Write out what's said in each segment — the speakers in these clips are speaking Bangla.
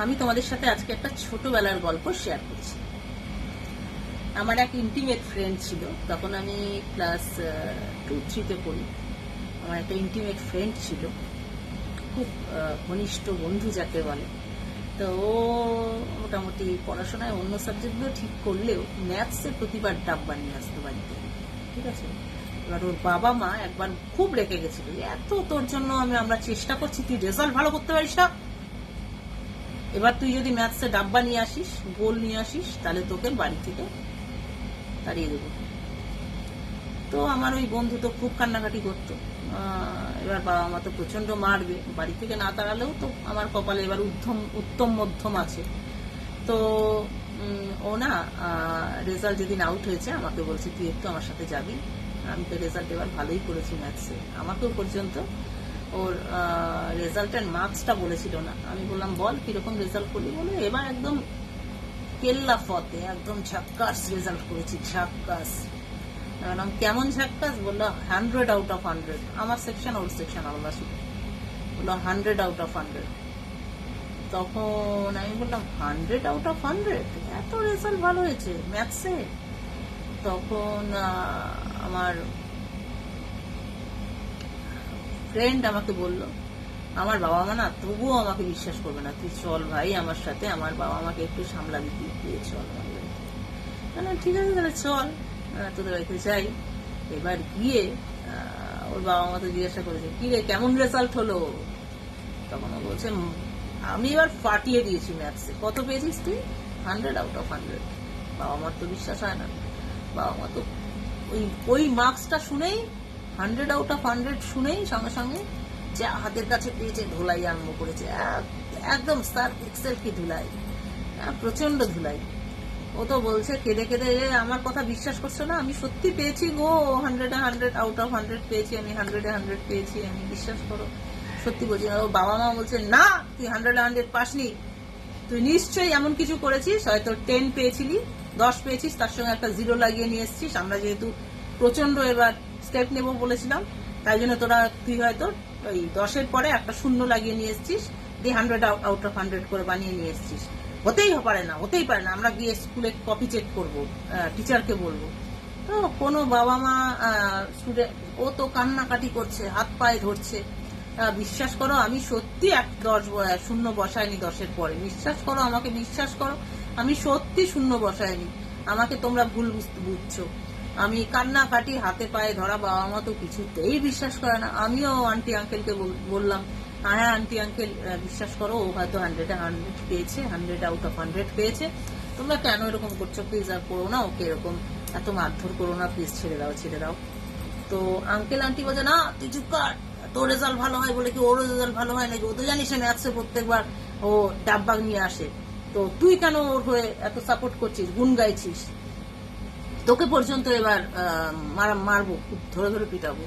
আমি তোমাদের সাথে আজকে একটা ছোটবেলার গল্প শেয়ার করছি। আমার এক ইন্টিমেট ফ্রেন্ড ছিল, তখন আমি ক্লাস 2-3-তে পড়ি। আমার একটা ইন্টিমেট ফ্রেন্ড ছিল, খুব ঘনিষ্ঠ বন্ধু যাকে বলে। তো ও মোটামুটি পড়াশোনায় অন্য সাবজেক্টগুলো ঠিক করলেও ম্যাথসে প্রতিবার ডাব্বা নিয়ে আসতো বাড়িতে, ঠিক আছে। এবার ওর বাবা মা একবার খুব রেগে গেছিল, এত তোর জন্য আমরা চেষ্টা করছি, তুই রেজাল্ট ভালো করতে পারিস না, এবার তুই যদি ম্যাথসে ডাব্বা নিয়ে আসিস, গোল নিয়ে আসিস, তাহলে তোকে বাড়ি থেকে তাড়িয়ে দেবো। তো আমার ওই বন্ধু তো খুব কান্নাকাটি করতো। এবার বাবা মা তো প্রচন্ড মারবে, বাড়ি থেকে না তাড়ালেও তো আমার কপালে এবার উত্তম মধ্যম আছে। তো ও না রেজাল্ট যেদিন আউট হয়েছে আমাকে বলছে, তুই একটু আমার সাথে যাবি। আমি তো রেজাল্ট এবার ভালোই করেছি ম্যাথসে, আমাকেও পর্যন্ত ওর রেজাল্টের মার্কসটা বলেছিল না। আমি বললাম, বল কিরকম রেজাল্ট করলি। বলে এবার একদম কেল্লা ফতে, একদম ঝাক্কাস রেজাল্ট করেছি, ঝাক্কাস। কেমন ঝাক্কাস? বললো 100 out of 100। আমার সেকশন ওর সেকশন আলাদা ছিল, বললো 100 out of 100। তখন আমি বললাম 100 out of 100, এত রেজাল্ট ভালো হয়েছে ম্যাথসে। তখন আমার ফ্রেন্ড আমাকে বলল, আমার বাবা মা না তবুও আমাকে বিশ্বাস করবে না, তুই চল ভাই আমার সাথে, আমার বাবা আমাকে একটু সামলাবি, তুই চল আমার বাড়িতে। ঠিক আছে তাহলে চল তোদের বাড়িতে যাই। এবার গিয়ে ওর বাবা মা তো জিজ্ঞাসা করেছে, কি রে কেমন রেজাল্ট হলো। তখন ও বলছে, আমি এবার ফাটিয়ে দিয়েছি ম্যাথসে। কত পেয়েছিস তুই? 100 out of 100। বাবা মার তো বিশ্বাস হয় না। বাবা মা তো ওই মার্কসটা শুনেই, 100 out of 100 শুনেই সঙ্গে সঙ্গে যা হাতের কাছে পেয়েছে ধুলাই আরম্ভ করেছে, একদম সার্ফ এক্সেল কি ধুলাই, প্রচন্ড ধুলাই। ও তো বলছে কেঁদে কেঁদে, আমার কথা বিশ্বাস করছো না, আমি সত্যি পেয়েছি গো, 100 out of 100 পেয়েছি আমি, 100 পেয়েছি আমি, বিশ্বাস করো সত্যি বলছি। ও বাবা মা বলছে, না তুই 100 পাসনি, তুই নিশ্চয়ই এমন কিছু করেছিস, হয়তো 10 পেয়েছিলি, 10 পেয়েছিস, তার সঙ্গে একটা 0 লাগিয়ে নিয়ে এসেছিস। আমরা যেহেতু প্রচন্ড এবার স্টেপ নেবো বলেছিলাম, তাই জন্য তুই হয়তো ওই 10-এর পরে একটা 0 লাগিয়ে নিয়ে এসেছিস, দিয়ে 100 out of 100 করে বানিয়ে নিয়ে এসেছিস। হতেই পারে না, আমরা গিয়ে স্কুলে কপি চেক করবো, টিচারকে বলবো। তো কোনো বাবা মা স্টুডেন্ট, ও তো কান্নাকাটি করছে, হাত পায়ে ধরছে। বিশ্বাস করো আমি সত্যি 0 বসায়নি 10-এর পরে, বিশ্বাস করো আমাকে, বিশ্বাস করো আমি সত্যি 0 বসায়নি, আমাকে তোমরা ভুল বুঝছো। আমি কান্নাকাটি, হাতে পায়ে ধরা, বাবা মা তো কিছুতেই বিশ্বাস করে না। আমিও আন্টি আঙ্কেলকে বললাম, হ্যাঁ আন্টি আঙ্কেল বিশ্বাস করো, ও হয়তো 100 পেয়েছে, 100 out of 100 পেয়েছে, তোমরা কেন এরকম করছো, প্লিজ আর করো না, ওকে এরকম এত মারধর করো না, প্লিজ ছেড়ে দাও। তো আঙ্কেল আন্টি বলছে, না তুই চুপ কর, তোর রেজাল্ট ভালো হয় বলে কি ওর রেজাল্ট ভালো হয় নাকি, ও তো জানিস ম্যাথসে প্রত্যেকবার ও ডাব্বা নিয়ে আসে, তো তুই কেন ওর হয়ে এত সাপোর্ট করছিস, গুণ গাইছিস, তোকে পর্যন্ত এবার মারবো, ধরে ধরে পিটাবো।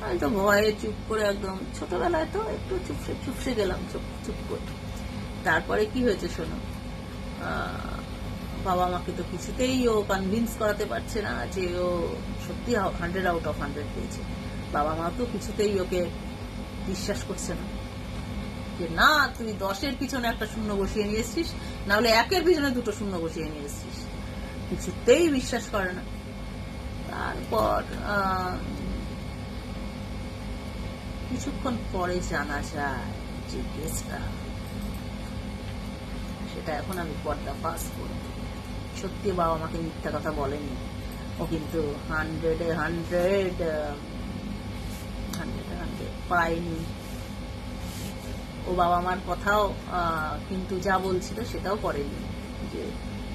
আমি তো ভয়ে চুপ করে, একদম ছোটবেলায় তো একটু চুপসে গেলাম, চুপ করে। তারপরে কি হয়েছে শোনো, বাবা মাকে তো কিছুতেই ও কনভিন্স করাতে পারছে না যে ও সত্যি 100 out of 100 পেয়েছে। বাবা মা তো কিছুতেই ওকে বিশ্বাস করছে না, যে না তুই 10-এর পিছনে একটা 0 বসিয়ে নিয়ে এসছিস, না হলে 1-এর পিছনে 2 শূন্য বসিয়ে নিয়ে এসছিস, কিছুতেই বিশ্বাস করে না। তারপর কিছুক্ষণ পরে জানা যায় যে কেসটা, সেটা এখন আমি পর্দা ফাঁস করি। সত্যি বাবা আমাকে মিথ্যা কথা বলেনি, ও কিন্তু 100 পায়নি। ও বাবা মার কথাও কিন্তু যা বলছিল সেটাও করেনি, যে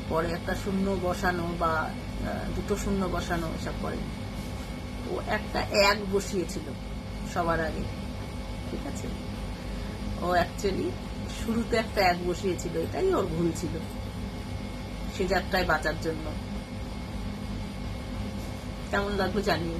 পরে একটা 0 বসানো বা 2 শূন্য বসানো, এসব করেনি। ও একটা 1 বসিয়েছিল সবার আগে, ঠিক আছে। ও অ্যাকচুয়ালি শুরুতে একটা 1 বসিয়েছিল, এটাই ওর ভুল ছিল, সে যাত্রায় বাঁচার জন্য। কেমন লাগলো জানিও।